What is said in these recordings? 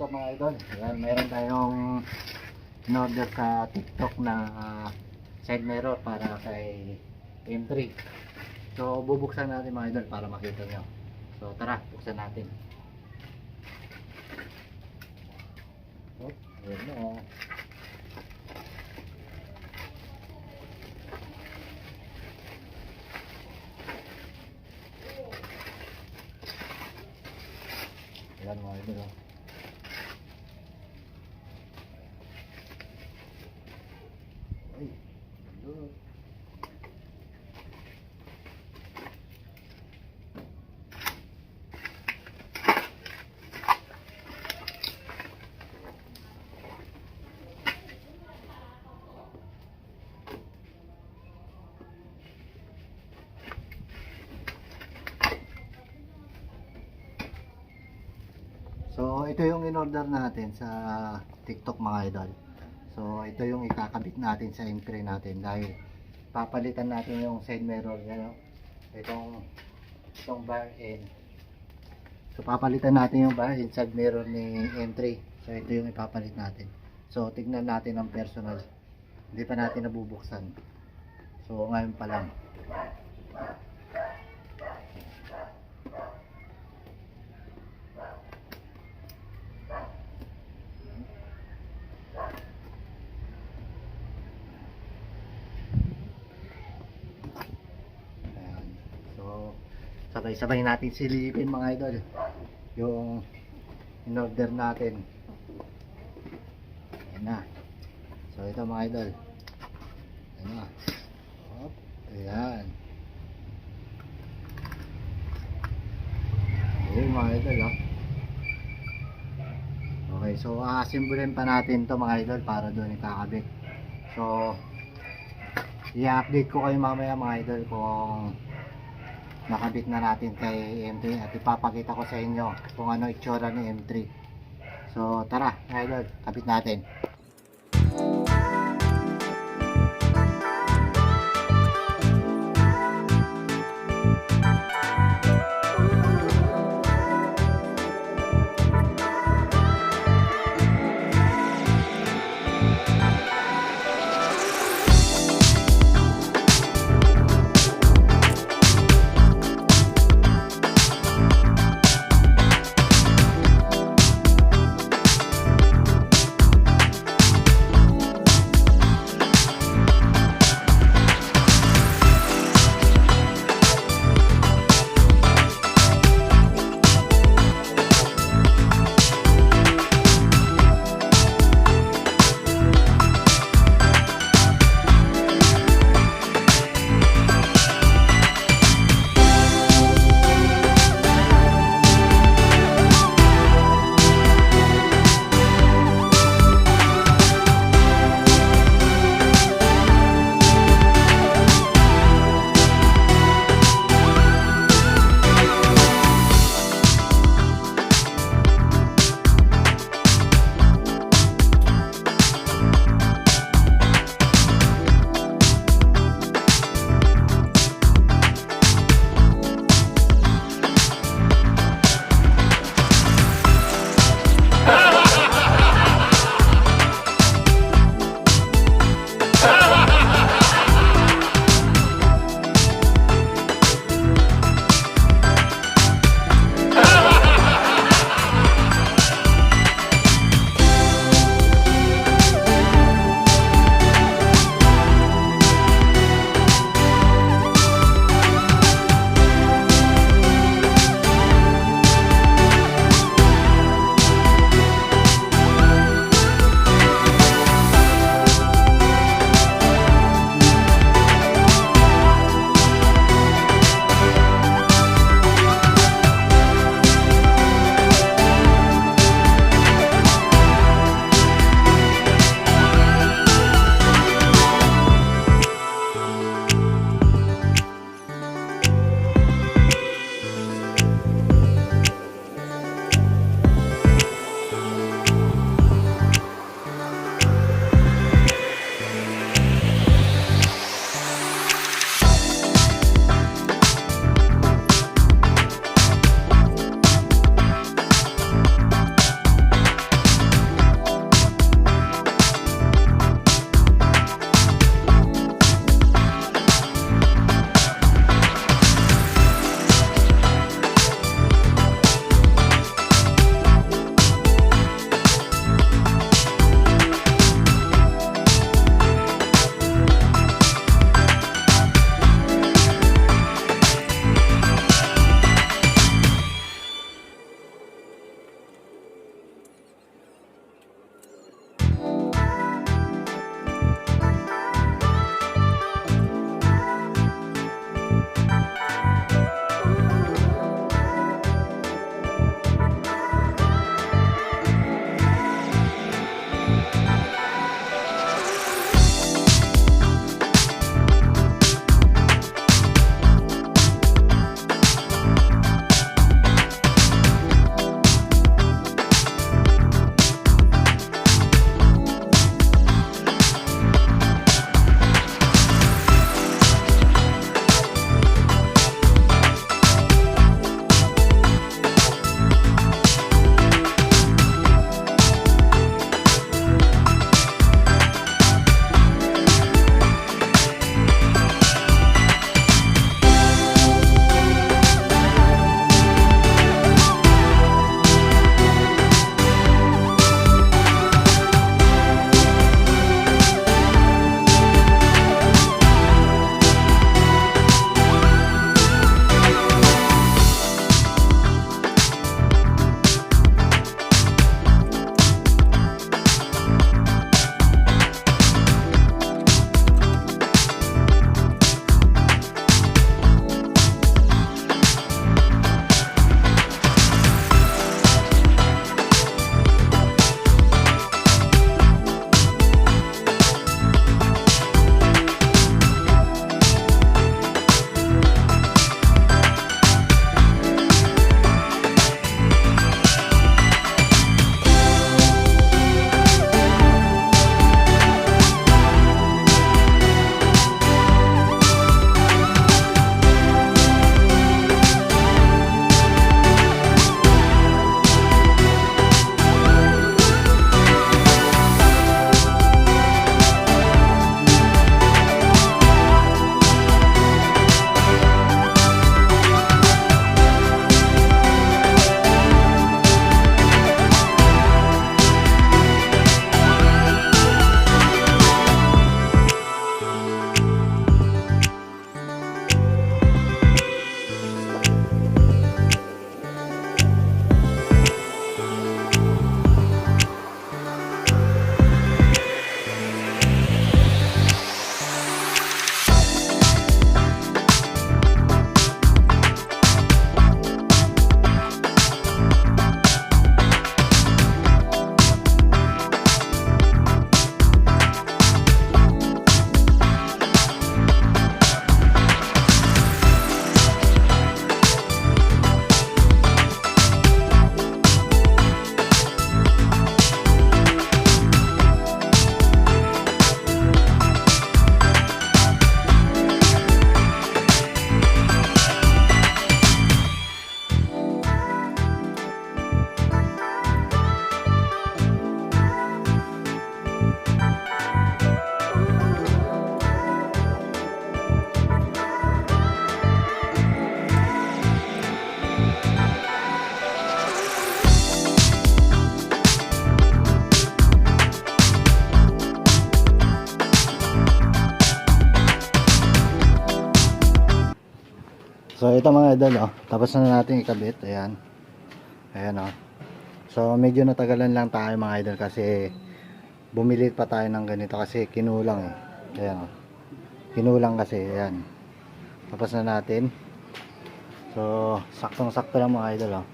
what's up mga idol? Ayan, meron tayong in-order sa TikTok na side mirror para kay M3. So bubuksan natin mga idol para makita nyo. So tara, buksan natin. Oh, ayan na oh. Ayan mga idol oh. Ay, hello. So ito yung in-order natin sa TikTok mga idol. So ito yung ikakabit natin sa M3 natin dahil papalitan natin yung side mirror niya, no? Itong bar end. So papalitan natin yung bar end side mirror ni M3. So ito yung ipapalit natin. So tignan natin ang personal. Hindi pa natin nabubuksan. So ngayon pa lang. Sabay-sabay natin silipin mga idol yung in-order natin. Ayan na. So ito mga idol. Ayan na. Hop. Ayan. Ayan mga idol oh. Okay, so asimbulin pa natin to mga idol para doon ikakabit. So i-update ko kayo mamaya mga idol kung nakabit na natin kay M3 at ipapakita ko sa inyo kung ano itsura ni M3. So tara idol, kabit natin. So ito mga idol, oh. Tapos na natin ikabit. Ayan. Ayan, oh. So medyo natagalan lang tayo mga idol kasi bumili pa tayo ng ganito kasi kinulang eh. Ayan, oh. Kinulang kasi. Ayan. Tapos na natin. So saktong-sakto lang mga idol, oh.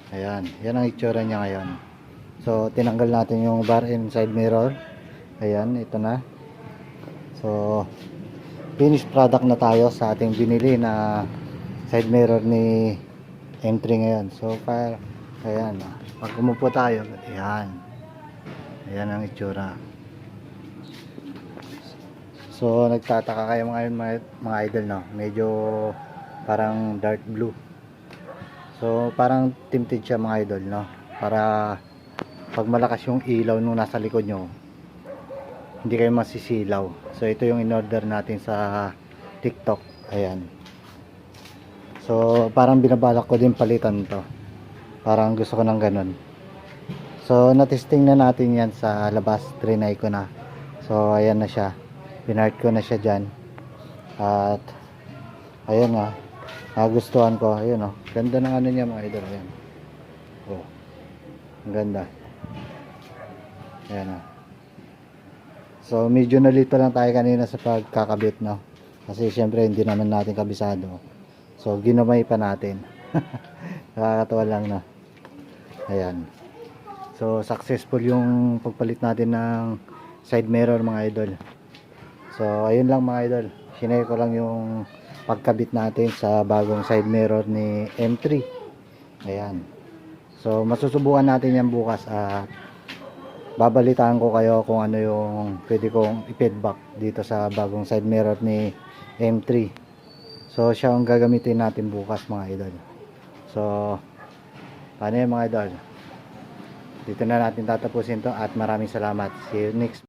Ayan. Yan ang itsura niya ngayon. So tinanggal natin yung bar and side mirror. Ayan, ito na. So finished product na tayo sa ating binili na side mirror ni M3 ngayon. So ayan, pag umupo tayo, ayan. Ayan ang itsura. So nagtataka kayo mga idol, no? Medyo parang dark blue. So parang tinted siya mga idol, no? Para pag malakas yung ilaw nung nasa likod nyo, hindi kayo masisilaw. So ito yung in-order natin sa TikTok. Ayan. So parang binabalak ko din palitan to. Parang gusto ko ng ganun. So natesting na natin yan sa labas. Trinay ko na. So ayan na siya. Pinart ko na siya dyan. At ayan nga. Nagustuhan ko. Ayan, oh. Ganda ng ano niya mga idol. Ayan. Oh. Ang ganda. Ayan, oh. So medyo nalito lang tayo kanina sa pagkakabit, no? Kasi syempre hindi naman natin kabisado. So ginamay pa natin. Nakakatawa lang, no? Ayan. So successful yung pagpalit natin ng side mirror mga idol. So ayun lang mga idol. Sinare ko lang yung pagkabit natin sa bagong side mirror ni M3. Ayan. So masusubukan natin yan bukas at babalitaan ko kayo kung ano yung pwede kong i-feedback dito sa bagong side mirror ni M3. So siya ang gagamitin natin bukas mga idol. So paano yun mga idol? Dito na natin tatapusin to at maraming salamat. See you next.